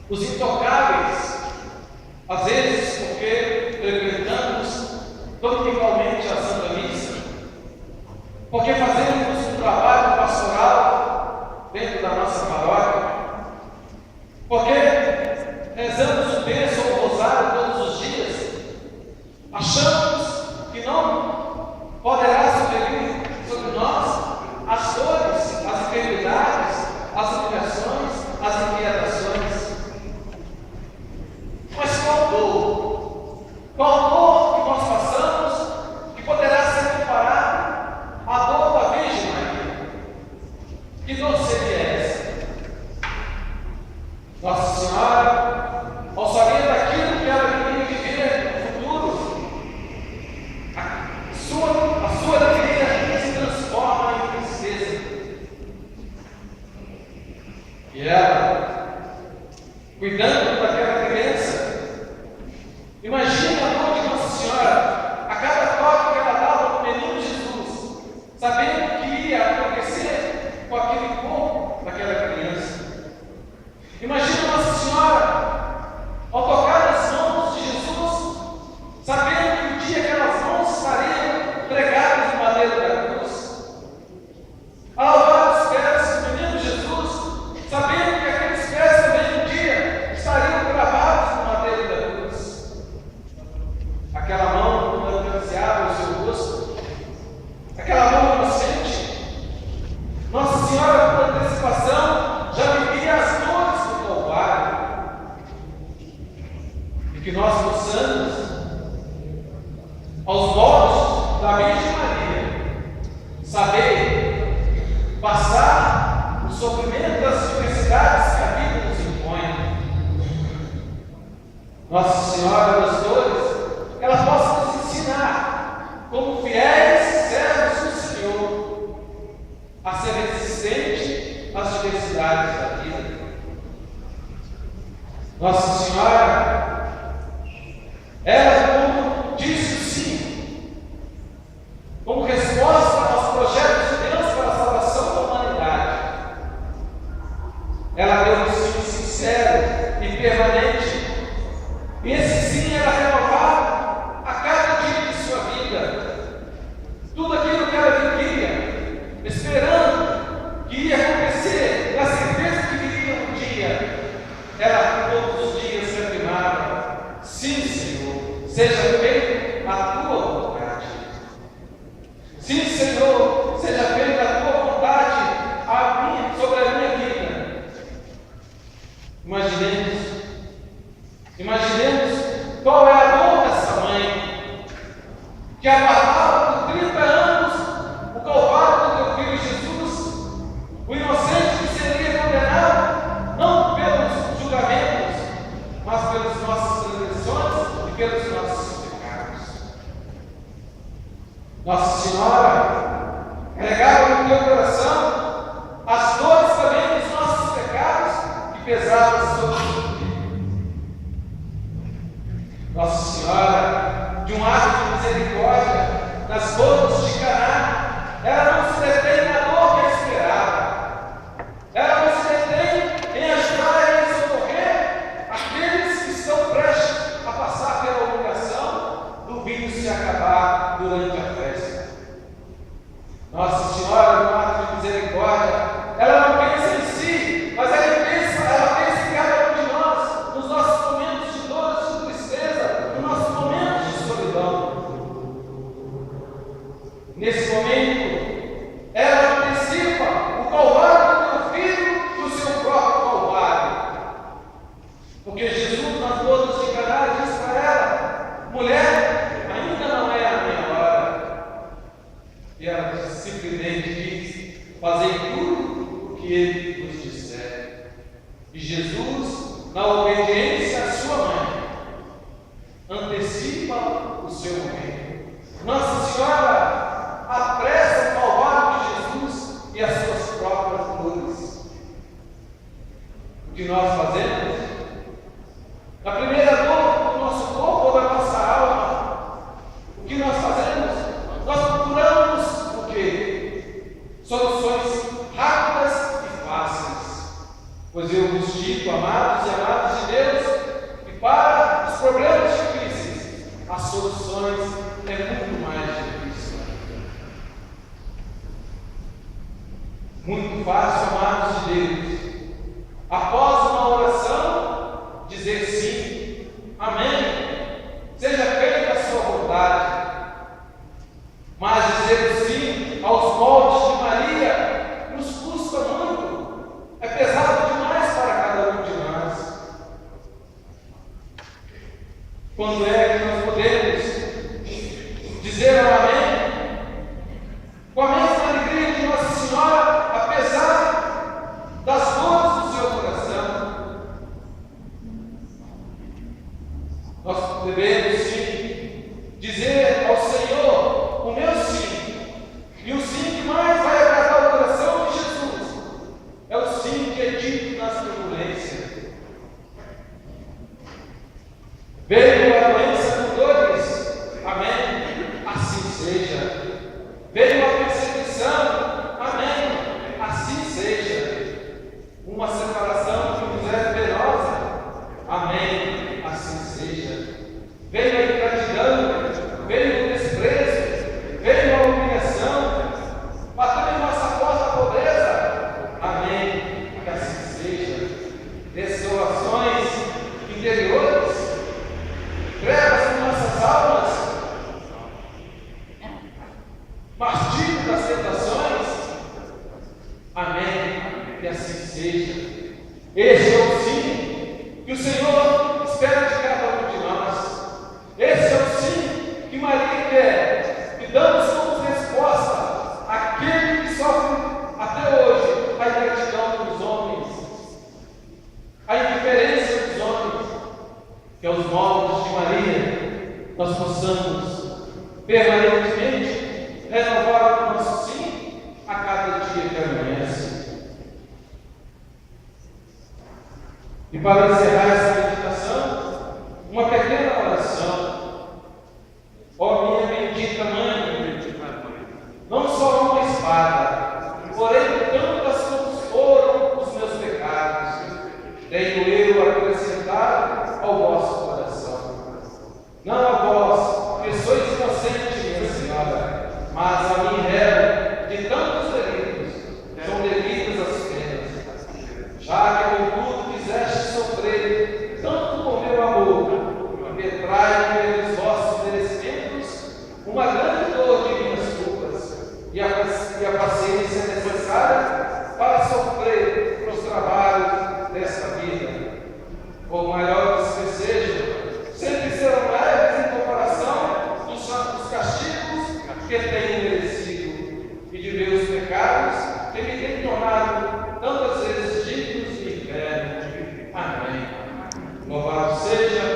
os intocáveis, às vezes porque frequentamos dominicalmente a Santa Missa, porque fazemos um trabalho pastoral dentro da nossa paróquia, porque rezamos o terço ou o rosário todos os dias, achamos que não poderá sobreviver sobre nós as dores, as enfermidades, as humilhações, as inquietações. Mas qual dor? Qual dor que nós passamos que poderá ser comparada à dor da Virgem Maria? Que dor seria essa? Nossa Senhora, ao saber daquilo que ela queria viver no futuro, a sua alegria se transforma em tristeza. E ela, cuidando daquela criança, imagina a dor de Nossa Senhora, a cada toque que ela dava no menino Jesus, sabendo que ia acontecer com aquele corpo daquela criança. Imagina Nossa Senhora, ao tocar nas mãos de Jesus, sabendo que o dia aquelas mãos estariam pregadas no madeiro da cruz, a lavar os pés do menino Jesus, sabendo que aqueles pés também um dia estariam gravados no madeiro da cruz. Aquela mão não acariciava o seu rosto, aquela mão inocente. Nossa Senhora, por antecipação, já vivia as dores do Calvário. E que nós possamos, aos moldes da Virgem Maria, saber passar o sofrimento das diversidades que a vida nos impõe. Nossa Senhora das Dores, ela possa nos ensinar, como fiéis servos do Senhor, a ser resistente às diversidades da vida. Nossa Senhora, ela, como disse o sim, como resposta aos projetos de Deus para a salvação da humanidade, ela deu um sim sincero e permanente, e esse sim era renovado a cada dia de sua vida. Tudo aquilo que ela vivia, esperando que ia acontecer, na certeza que viria um dia, ela todos os dias se afirmava: sim, Senhor, seja feita a tua vontade. Sim, Senhor, seja feita a tua vontade sobre a minha vida. Imaginemos qual é a dor dessa mãe que aguardava por 30 anos o Calvário do teu filho Jesus, o inocente que seria condenado não pelos julgamentos, mas pelas nossas transgressões e pelos nossos pecados. Nossa Senhora carregava no teu coração as dores também dos nossos pecados que pesavam sobre o teu filho. Nossa Senhora, de um ato de misericórdia, nas bodas de Caná, ela não se detém na dor que esperava. Ela não se detém em ajudar e em socorrer aqueles que estão prestes a passar pela humilhação do vinho se acabar durante a festa. Nossa Senhora, no ato de misericórdia, ela não pensa em si, mas ela pensa em cada um de nós, nos nossos momentos de dor, de tristeza, nos nossos momentos de solidão. Nesse momento, ela antecipa o Calvário do teu filho do seu próprio Calvário. Porque Jesus, nas bodas de Caná, diz para ela: mulher, ainda não é a minha hora. E ela simplesmente diz: fazei tudo o que ele vos disser. E Jesus, na obediência à sua mãe, antecipa o seu momento. Nossa Senhora apressa o Calvário de Jesus e as suas próprias dores. O que nós fazemos? Na primeira dor do nosso corpo ou da nossa alma, o que nós fazemos? Nós procuramos o quê? Soluções rápidas e fáceis. Pois eu vos digo, amados e amadas soluções é muito mais difícil. Muito fácil, amados de Deus, após uma oração, dizer sim, amém, seja feita a sua vontade. Mas dizer sim aos moldes de Maria nos custa muito, é pesado demais para cada um de nós. Quando é que nós podemos dizer amém com a mesma alegria de Nossa Senhora, apesar das dores do seu coração? Nós devemos sim dizer ao Senhor o meu sim, e o sim que mais vai agradar o coração de Jesus é o sim que é dito nas turbulências. Veio a doença com dores, amém, assim seja. Veio a perseguição, amém, assim seja. Uma separação que nos é penosa, amém, assim seja. Veio a ingratidão, veio o desprezo, veio a humilhação, bateu em nossa porta a pobreza, amém, que assim seja. Desolações interiores, trevas em nossas almas, martírio das tentações, amém, que assim seja. Esse é o sim que o Senhor espera de cada um de nós. Esse é o sim que Maria quer, que damos como resposta àquele que sofre até hoje a ingratidão dos homens, a indiferença dos homens, que aos moldes de Maria nós possamos permanentemente renovar o nosso sim a cada dia que amanhece. E para encerrar essa meditação, uma pequena oração. Ó minha bendita Mãe, não só uma espada, porém tantas como foram os meus pecados, tenho eu acrescentado ao vosso coração. Não a vós, que sois inocentes, minha Senhora, mas a mim réu de tantos delitos, são delitos as penas. Já que contudo quiseste sofrer, tanto com meu amor, impetrai pelos vossos merecimentos uma grande dor de minhas culpas, e a paciência necessária para sofrer os trabalhos desta vida. Por maiores que sejam, sempre serão leves em comparação dos santos castigos que tenho merecido, e de meus pecados que me têm tornado tantas vezes dignos de inferno. Amém. Louvado seja